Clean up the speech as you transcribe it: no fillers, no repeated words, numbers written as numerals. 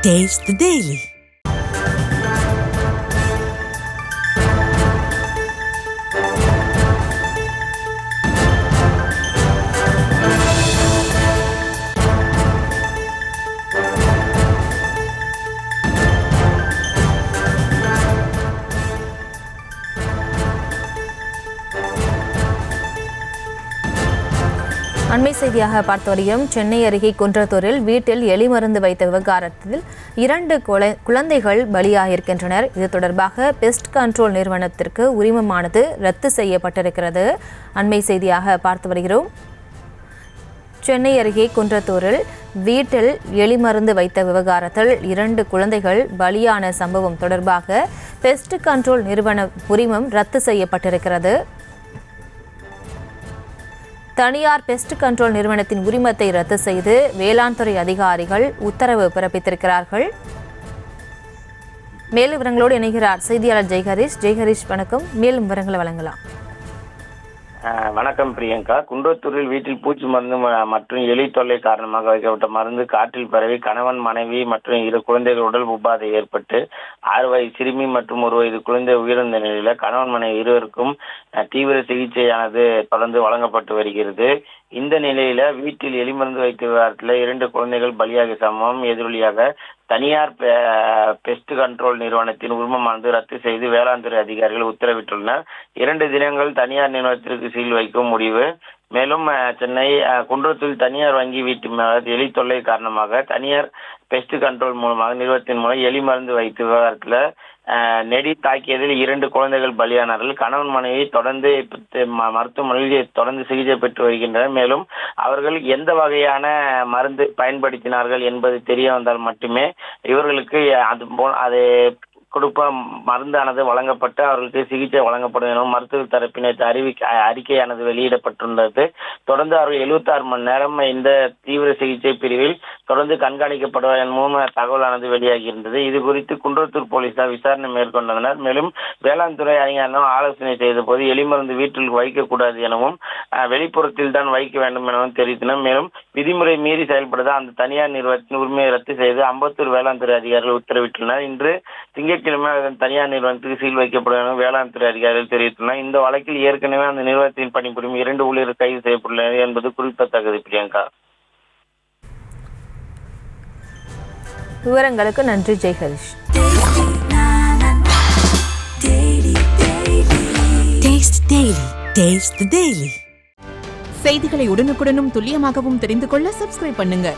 Taste the Daily. அண்மை செய்தியாக பார்த்தவரையும் சென்னை அருகே குன்றத்தூரில் வீட்டில் எலி மருந்து வைத்த விவகாரத்தில் 2 குழந்தைகள் பலியாகியிருக்கின்றனர். இது தொடர்பாக பெஸ்ட் கண்ட்ரோல் நிறுவனத்திற்கு உரிமமானது ரத்து செய்யப்பட்டிருக்கிறது. அண்மை செய்தியாக பார்த்து வருகிறோம். சென்னை அருகே குன்றத்தூரில் வீட்டில் எலி மருந்து வைத்த விவகாரத்தில் 2 குழந்தைகள் பலியான சம்பவம் தொடர்பாக பெஸ்ட் கண்ட்ரோல் நிறுவன உரிமம் ரத்து செய்யப்பட்டிருக்கிறது. தனியார் பெஸ்ட் கண்ட்ரோல் நிறுவனத்தின் உரிமத்தை ரத்து செய்து வேளாண் துறை அதிகாரிகள் உத்தரவு பிறப்பித்திருக்கிறார்கள். மேலும் விவரங்களோடு இணைகிறார் செய்தியாளர் ஜெய்ஹரிஷ். வணக்கம். மேலும் விவரங்களை வழங்கலாம். வணக்கம் பிரியங்கா. குன்றத்தூரில் வீட்டில் பூச்சி மருந்து மற்றும் எலி தொல்லை காரணமாக வைக்கப்பட்ட மருந்து காற்றில் பரவி கணவன், மனைவி மற்றும் 2 குழந்தைகள் உடல் உபாதை ஏற்பட்டு 6 வயது சிறுமி மற்றும் 1 வயது குழந்தை உயிரிழந்த நிலையில கணவன், மனைவி இருவருக்கும் தீவிர சிகிச்சையானது தொடர்ந்து வழங்கப்பட்டு வருகிறது. இந்த நிலையில வீட்டில் எலி மருந்து வைத்த விவகாரத்தில் 2 குழந்தைகள் பலியாகிய சம்பவம் எதிரொலியாக தனியார் பெஸ்ட் கண்ட்ரோல் நிறுவனத்தின் உரிமமானது ரத்து செய்து வேளாண் துறை அதிகாரிகள் உத்தரவிட்டுள்ளனர். 2 தினங்கள் தனியார் நிறுவனத்திற்கு சீல் வைக்கும் முடிவு. மேலும் சென்னை குன்றத்தூரில் தனியார் வங்கி வீட்டு எலி தொல்லை காரணமாக தனியார் பெஸ்ட் கண்ட்ரோல் மூலமாக நிறுவனத்தின் மூலம் எலி மருந்து வைத்த விவகாரத்தில் நெடி தாக்கியதில் 2 குழந்தைகள் பலியானார்கள். கணவன், மனைவி தொடர்ந்து மருத்துவமனையில் தொடர்ந்து சிகிச்சை பெற்று வருகின்றனர். மேலும் அவர்கள் எந்த வகையான மருந்து பயன்படுத்தினார்கள் என்பது தெரிய வந்தால் மட்டுமே இவர்களுக்கு அது கொடுப்ப மருந்தானது வழங்கப்பட்டு அவர்களுக்கு சிகிச்சை வழங்கப்படும் எனவும் மருத்துவ தரப்பினர் அறிக்கையானது வெளியிடப்பட்டுள்ளது. தொடர்ந்து அவர்கள் 76 மணி நேரம் இந்த தீவிர சிகிச்சை பிரிவில் தொடர்ந்து கண்காணிக்கப்படுவார் எனவும் தகவலானது வெளியாகியிருந்தது. இது குறித்து குன்றத்தூர் போலீசார் விசாரணை மேற்கொண்டனர். மேலும் வேளாண் துறை அறிஞர்களும் ஆலோசனை செய்த போது எலி மருந்து வீட்டில் வைக்கக்கூடாது எனவும் வெளிப்புறத்தில் தான் வைக்க வேண்டும் எனவும் தெரிவித்தனர். மேலும் விதிமுறை மீறி செயல்படுவதால் அந்த தனியார் நிறுவனத்தின் உரிமையை ரத்து செய்து அம்பத்தூர் வேளாண் துறை அதிகாரிகள் உத்தரவிட்டுள்ளனர். இன்று திங்கட்கிழமை தனியார் நிறுவனத்துக்கு சீல் வைக்கப்படும் என வேளாண் துறை அதிகாரிகள் தெரிவித்துள்ளனர். இந்த வழக்கில் ஏற்கனவே அந்த நிறுவனத்தில் பணிபுரியும் 2 ஊழியர்கள் கைது செய்யப்பட்டுள்ளனர் என்பது குறிப்பிடத்தக்கது. பிரியங்கா, விவரங்களுக்கு நன்றி ஜெய்ஹரிஷ். Taste the Daily. செய்திகளை உடனுக்குடனும் துல்லியமாகவும் தெரிந்து கொள்ள சப்ஸ்கிரைப் பண்ணுங்க.